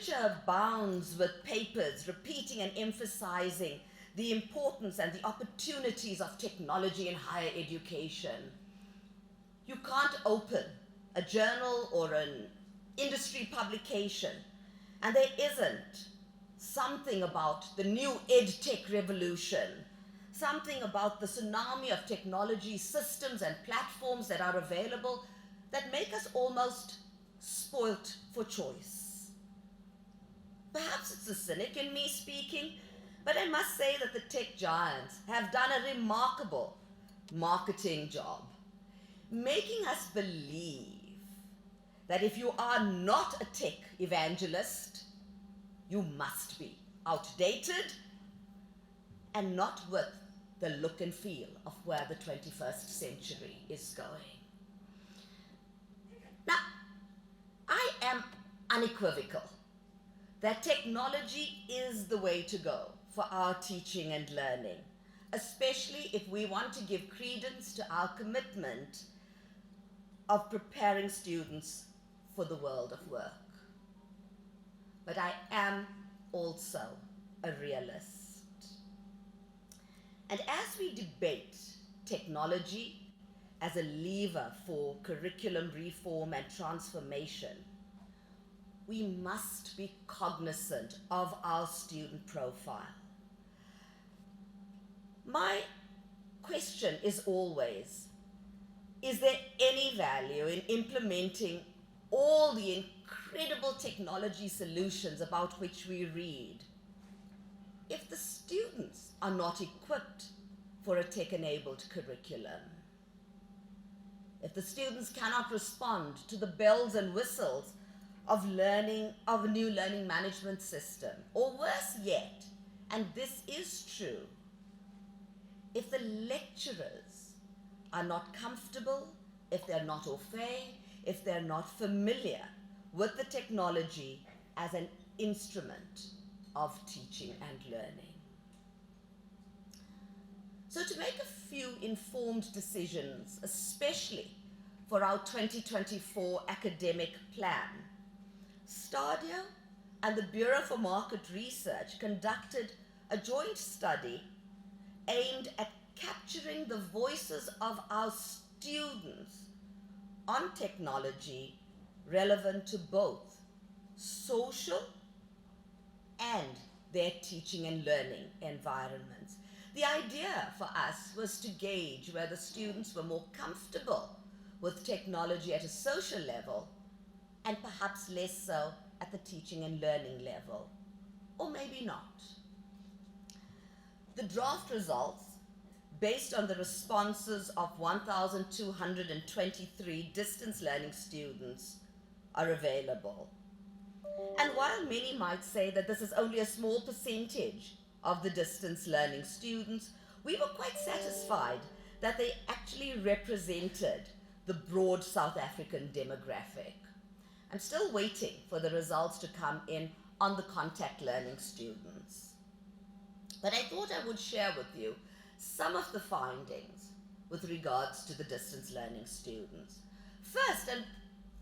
literature abounds with papers repeating and emphasizing the importance and the opportunities of technology in higher education. You can't open a journal or an industry publication and there isn't something about the new EdTech revolution, something about the tsunami of technology systems and platforms that are available that make us almost spoilt for choice. Perhaps it's the cynic in me speaking, but I must say that the tech giants have done a remarkable marketing job, making us believe that if you are not a tech evangelist, you must be outdated and not with the look and feel of where the 21st century is going. Now, I am unequivocal that technology is the way to go for our teaching and learning, especially if we want to give credence to our commitment of preparing students for the world of work. But I am also a realist. And as we debate technology as a lever for curriculum reform and transformation, we must be cognizant of our student profile. My question is always, is there any value in implementing all the incredible technology solutions about which we read if the students are not equipped for a tech-enabled curriculum? If the students cannot respond to the bells and whistles of learning, of a new learning management system, or worse yet, and this is true, if the lecturers are not comfortable, if they're not au fait, if they're not familiar with the technology as an instrument of teaching and learning. So to make a few informed decisions, especially for our 2024 academic plan, STADIO and the Bureau for Market Research conducted a joint study aimed at capturing the voices of our students on technology relevant to both social and their teaching and learning environments. The idea for us was to gauge whether students were more comfortable with technology at a social level and perhaps less so at the teaching and learning level, or maybe not. The draft results, based on the responses of 1,223 distance learning students, are available. And while many might say that this is only a small percentage of the distance learning students, we were quite satisfied that they actually represented the broad South African demographic. I'm still waiting for the results to come in on the contact learning students. But I thought I would share with you some of the findings with regards to the distance learning students. First, and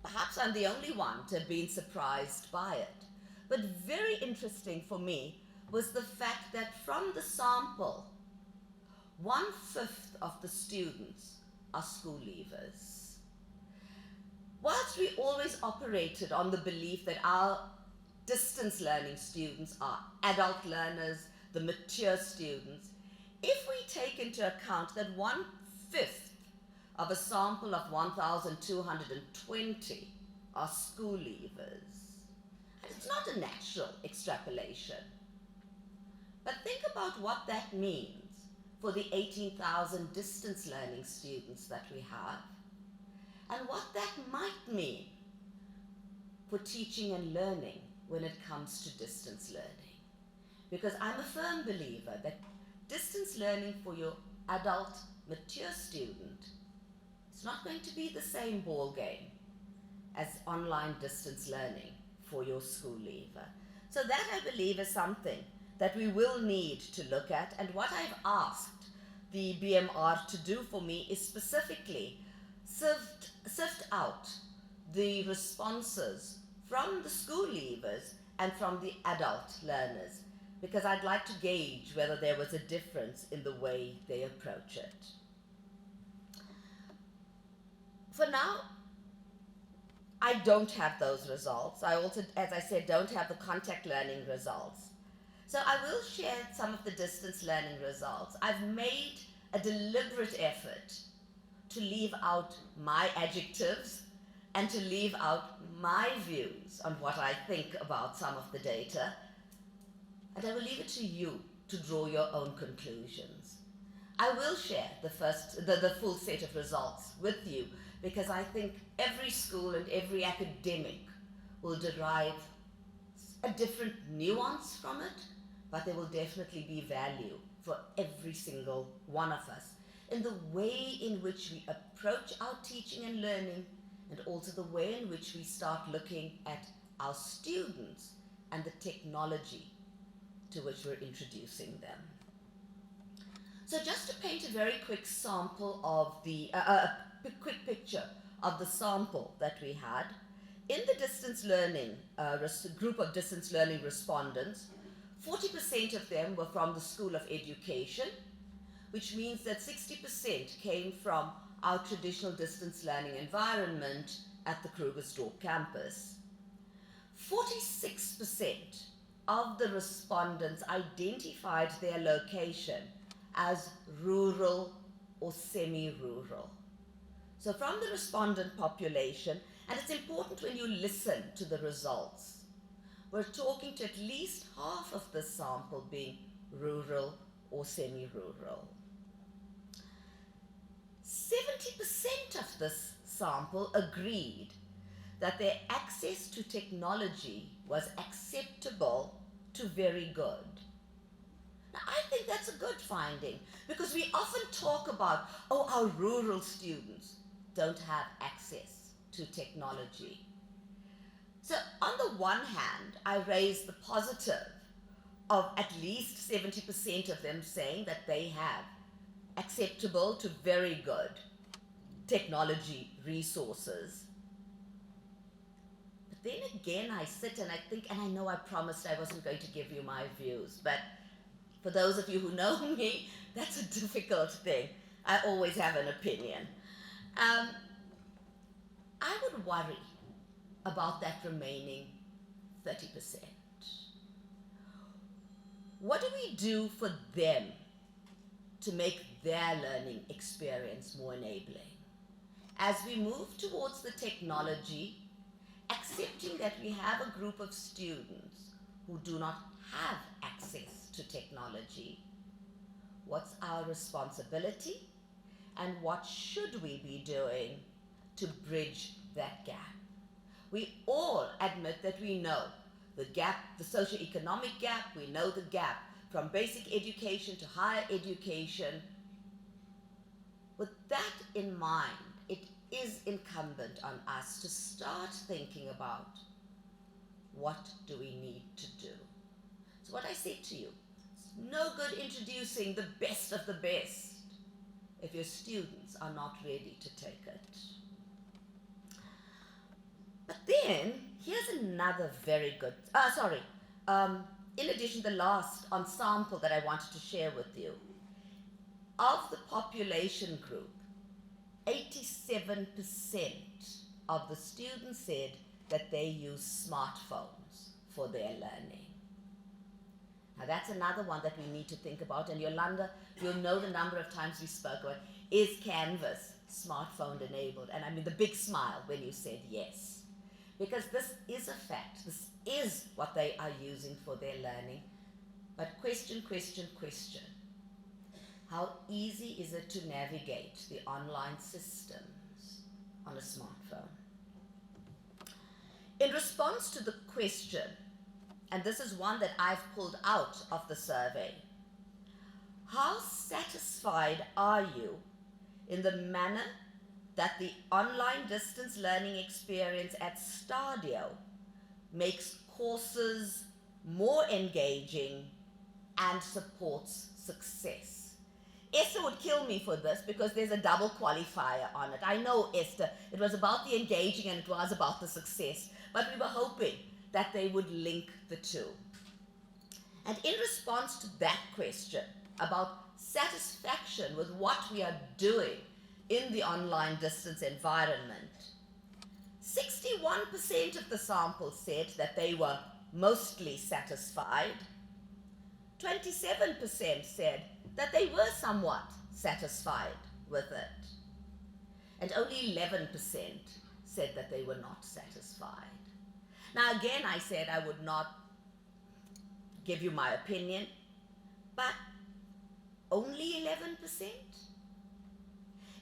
perhaps I'm the only one to have been surprised by it, but very interesting for me was the fact that from the sample, 1/5 of the students are school leavers. Whilst we always operated on the belief that our distance learning students are adult learners, the mature students, if we take into account that 1/5 of a sample of 1,220 are school leavers, and it's not a natural extrapolation, but think about what that means for the 18,000 distance learning students that we have, and what that might mean for teaching and learning when it comes to distance learning. Because I'm a firm believer that distance learning for your adult, mature student is not going to be the same ball game as online distance learning for your school leaver. So that, I believe, is something that we will need to look at, and what I've asked the BMR to do for me is specifically sift out the responses from the school leavers and from the adult learners, because I'd like to gauge whether there was a difference in the way they approach it. For now, I don't have those results. I also, as I said, don't have the contact learning results. So I will share some of the distance learning results. I've made a deliberate effort to leave out my adjectives and to leave out my views on what I think about some of the data. And I will leave it to you to draw your own conclusions. I will share the full set of results with you, because I think every school and every academic will derive a different nuance from it, but there will definitely be value for every single one of us in the way in which we approach our teaching and learning, and also the way in which we start looking at our students and the technology to which we're introducing them. So just to paint a very quick sample of the, quick picture of the sample that we had, in the distance learning group of distance learning respondents, 40% of them were from the School of Education, which means that 60% came from our traditional distance learning environment at the Krugersdorp campus. 46% of the respondents identified their location as rural or semi-rural. So from the respondent population, and it's important when you listen to the results, we're talking to at least half of the sample being rural or semi-rural. 70% of this sample agreed that their access to technology was acceptable to very good. Now, I think that's a good finding, because we often talk about, oh, our rural students don't have access to technology. So on the one hand, I raised the positive of at least 70% of them saying that they have acceptable to very good technology resources. But then again, I sit and I think, and I know I promised I wasn't going to give you my views, but for those of you who know me, that's a difficult thing. I always have an opinion. I would worry about that remaining 30%. What do we do for them to make their learning experience more enabling? As we move towards the technology, accepting that we have a group of students who do not have access to technology, what's our responsibility and what should we be doing to bridge that gap? We all admit that we know the gap, the socioeconomic gap, we know the gap from basic education to higher education. With that in mind, it is incumbent on us to start thinking about what do we need to do. So what I say to you, it's no good introducing the best of the best if your students are not ready to take it. But then, here's another very good, in addition, the last ensemble that I wanted to share with you. Of the population group, 87% of the students said that they use smartphones for their learning. Now that's another one that we need to think about, and Yolanda, you'll know the number of times we spoke about, is Canvas smartphone enabled? And I mean the big smile when you said yes. Because this is a fact, this is what they are using for their learning. But question, how easy is it to navigate the online systems on a smartphone? In response to the question, and this is one that I've pulled out of the survey, how satisfied are you in the manner that the online distance learning experience at STADIO makes courses more engaging and supports success? Esther would kill me for this because there's a double qualifier on it. I know, Esther, it was about the engaging and it was about the success, but we were hoping that they would link the two. And in response to that question about satisfaction with what we are doing in the online distance environment, 61% of the sample said that they were mostly satisfied. 27% said that they were somewhat satisfied with it. And only 11% said that they were not satisfied. Now again, I said I would not give you my opinion, but only 11%?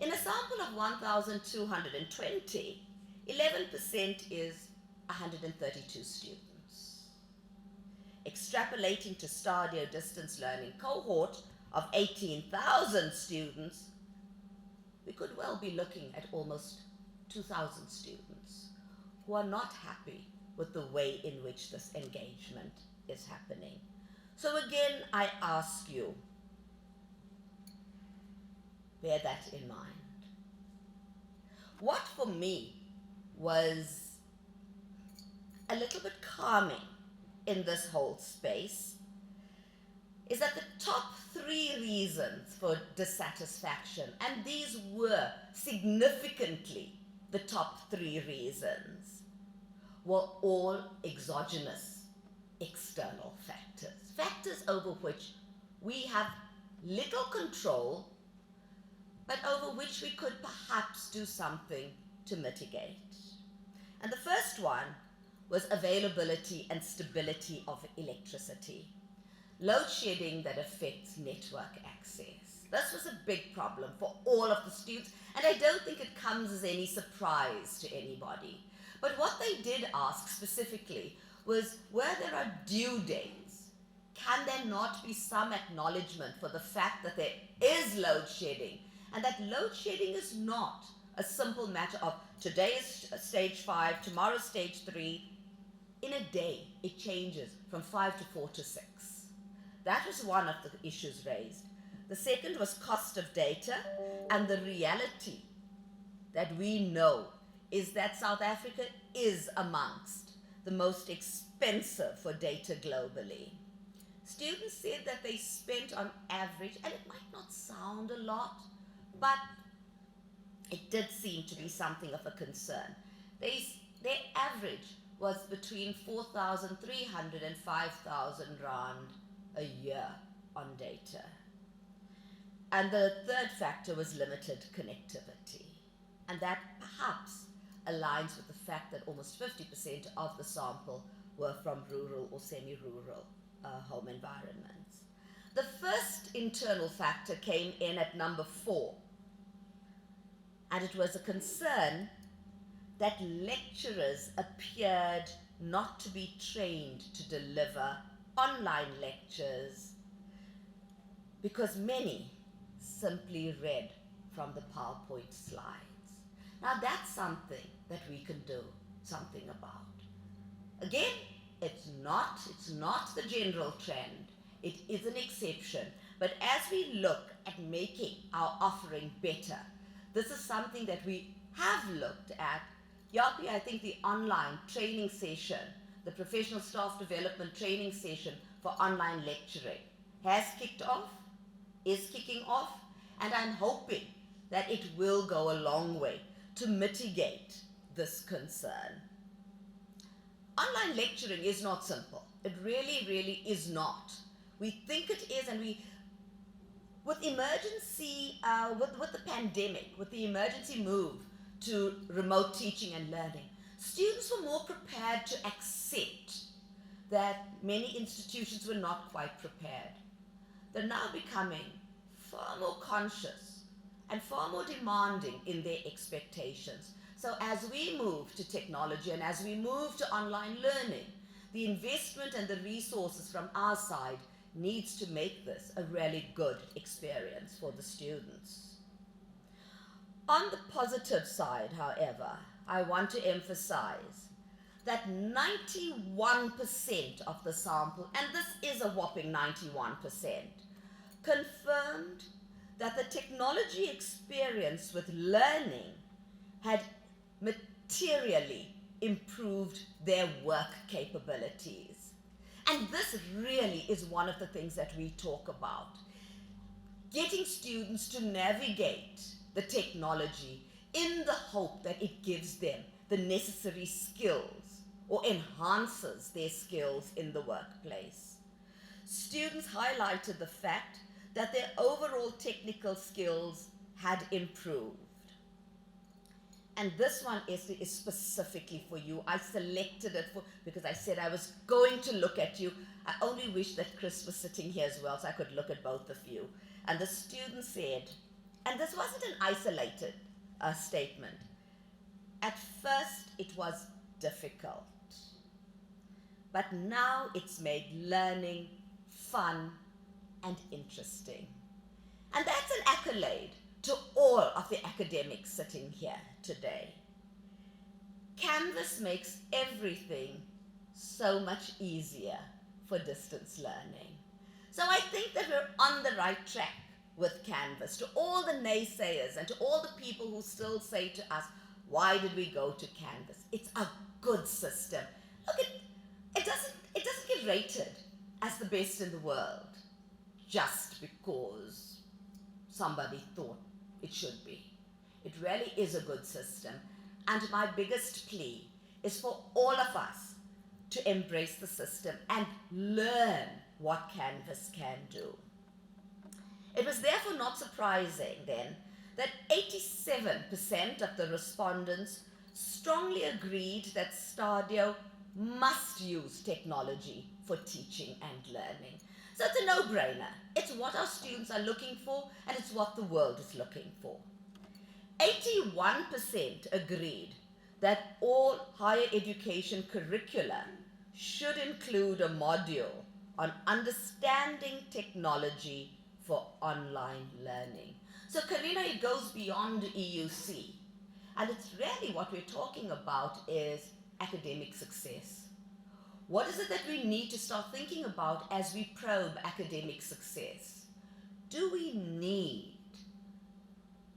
In a sample of 1,220, 11% is 132 students. Extrapolating to STADIO distance learning cohort of 18,000 students, we could well be looking at almost 2,000 students who are not happy with the way in which this engagement is happening. So again, I ask you, bear that in mind. What for me was a little bit calming in this whole space is that the top 3 reasons for dissatisfaction, and these were significantly the top 3 reasons, were all exogenous, external factors. Factors over which we have little control, but over which we could perhaps do something to mitigate. And the first one was availability and stability of electricity. Load shedding that affects network access. This was a big problem for all of the students, and I don't think it comes as any surprise to anybody. But what they did ask specifically was, where there are due days, can there not be some acknowledgement for the fact that there is load shedding, and that load shedding is not a simple matter of today is stage 5, tomorrow stage 3. In a day, it changes from 5 to 4 to 6. That was one of the issues raised. The second was cost of data, and the reality that we know is that South Africa is amongst the most expensive for data globally. Students said that they spent on average, and it might not sound a lot, but it did seem to be something of a concern. Their average was between 4,300 and 5,000 rand a year on data. And the third factor was limited connectivity. And that perhaps aligns with the fact that almost 50% of the sample were from rural or semi-rural home environments. The first internal factor came in at number 4. And it was a concern that lecturers appeared not to be trained to deliver online lectures because many simply read from the PowerPoint slides. Now that's something that we can do something about. Again, it's not the general trend. It is an exception. But as we look at making our offering better, this is something that we have looked at. Yapi, I think the online training session, the professional staff development training session for online lecturing has kicked off, is kicking off, and I'm hoping that it will go a long way to mitigate this concern. Online lecturing is not simple. It really, really is not. We think it is, and with emergency, with the pandemic, with the emergency move to remote teaching and learning, students were more prepared to accept that many institutions were not quite prepared. They're now becoming far more conscious and far more demanding in their expectations. So as we move to technology and as we move to online learning, the investment and the resources from our side needs to make this a really good experience for the students. On the positive side, however, I want to emphasize that 91% of the sample, and this is a whopping 91%, confirmed that the technology experience with learning had materially improved their work capabilities. And this really is one of the things that we talk about. Getting students to navigate the technology in the hope that it gives them the necessary skills or enhances their skills in the workplace. Students highlighted the fact that their overall technical skills had improved. And this one is specifically for you. I selected it because I said I was going to look at you. I only wish that Chris was sitting here as well so I could look at both of you. And the student said, and this wasn't an isolated statement, at first it was difficult, but now it's made learning fun and interesting. And that's an accolade to all of the academics sitting here today. Canvas makes everything so much easier for distance learning. So I think that we're on the right track with Canvas. To all the naysayers and to all the people who still say to us, why did we go to Canvas? It's a good system. Look, it doesn't get rated as the best in the world just because somebody thought it should be. It really is a good system. And my biggest plea is for all of us to embrace the system and learn what Canvas can do. It was therefore not surprising then that 87% of the respondents strongly agreed that STADIO must use technology for teaching and learning. So it's a no-brainer. It's what our students are looking for, and it's what the world is looking for. 81% agreed that all higher education curricula should include a module on understanding technology for online learning. So Karina, it goes beyond EUC. And it's really what we're talking about is academic success. What is it that we need to start thinking about as we probe academic success? Do we need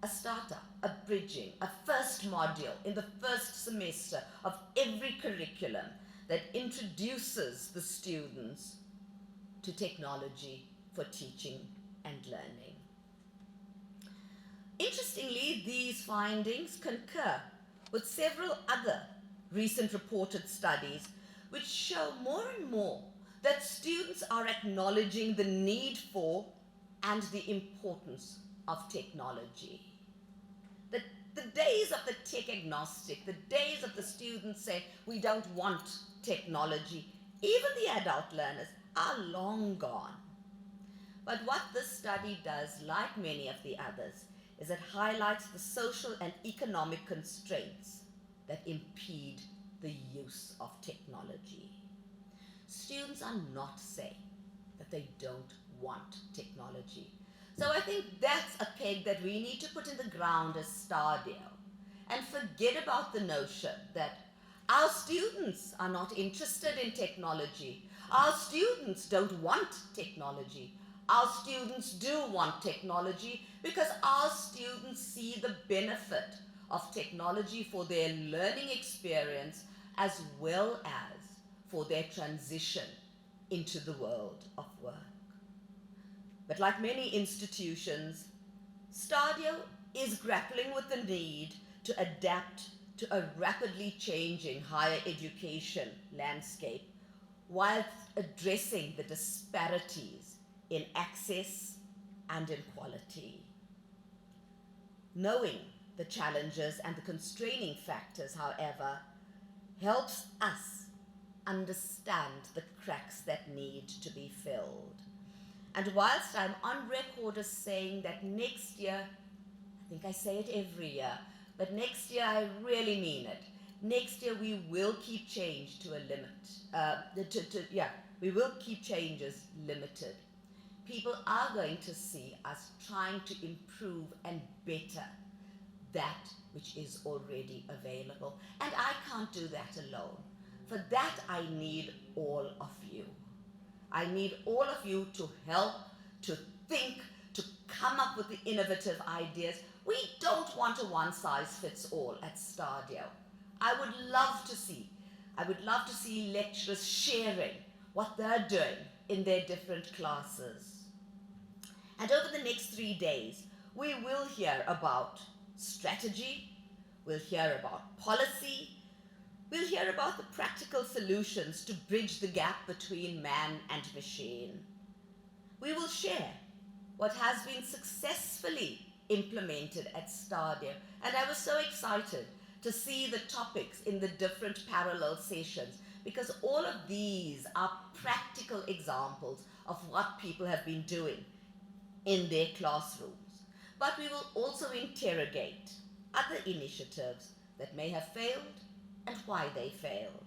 a startup, a bridging, a first module in the first semester of every curriculum that introduces the students to technology for teaching and learning? Interestingly, these findings concur with several other recent reported studies which show more and more that students are acknowledging the need for and the importance of technology. The days of the tech agnostic, the days of the students saying we don't want technology, even the adult learners, are long gone. But what this study does, like many of the others, is it highlights the social and economic constraints that impede the use of technology. Students are not saying that they don't want technology. So I think that's a peg that we need to put in the ground as STADIO and forget about the notion that our students are not interested in technology. Our students don't want technology. Our students do want technology because our students see the benefit of technology for their learning experience as well as for their transition into the world of work. But like many institutions, STADIO is grappling with the need to adapt to a rapidly changing higher education landscape while addressing the disparities in access and in quality. Knowing the challenges and the constraining factors, however, helps us understand the cracks that need to be filled. And whilst I'm on record as saying that next year, I think I say it every year, but next year I really mean it. Next year we will keep change to a limit. We will keep changes limited. People are going to see us trying to improve and better that which is already available. And I can't do that alone. For that I need all of you. I need all of you to help, to think, to come up with the innovative ideas. We don't want a one-size-fits-all at STADIO. I would love to see lecturers sharing what they're doing in their different classes. And over the next 3 days, we will hear about strategy, we'll hear about policy, we'll hear about the practical solutions to bridge the gap between man and machine. We will share what has been successfully implemented at STADIO, and I was so excited to see the topics in the different parallel sessions, because all of these are practical examples of what people have been doing in their classrooms. But we will also interrogate other initiatives that may have failed and why they failed.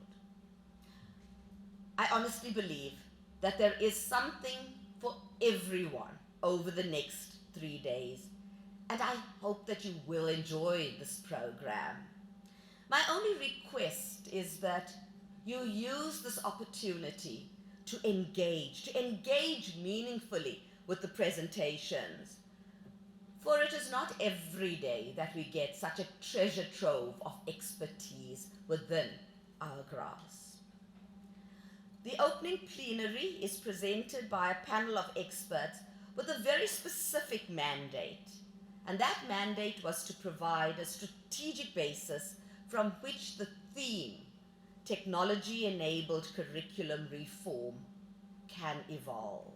I honestly believe that there is something for everyone over the next 3 days, and I hope that you will enjoy this program. My only request is that you use this opportunity to engage meaningfully with the presentations. For it is not every day that we get such a treasure trove of expertise within our grasp. The opening plenary is presented by a panel of experts with a very specific mandate, and that mandate was to provide a strategic basis from which the theme, technology-enabled curriculum reform, can evolve.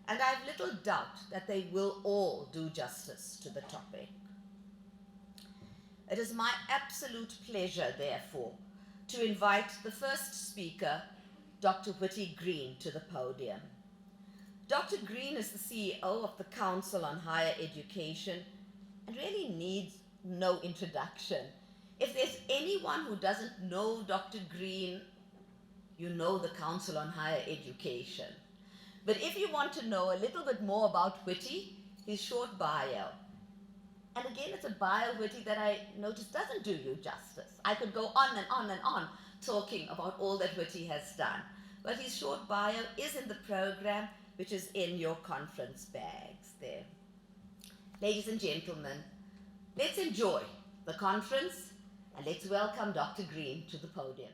And I have little doubt that they will all do justice to the topic. It is my absolute pleasure, therefore, to invite the first speaker, Dr. Whitty Green, to the podium. Dr. Green is the CEO of the Council on Higher Education and really needs no introduction. If there's anyone who doesn't know Dr. Green, you know the Council on Higher Education. But if you want to know a little bit more about Whitty, his short bio. And again, it's a bio, Whitty, that I noticed doesn't do you justice. I could go on and on and on talking about all that Whitty has done. But his short bio is in the program, which is in your conference bags there. Ladies and gentlemen, let's enjoy the conference and let's welcome Dr. Green to the podium.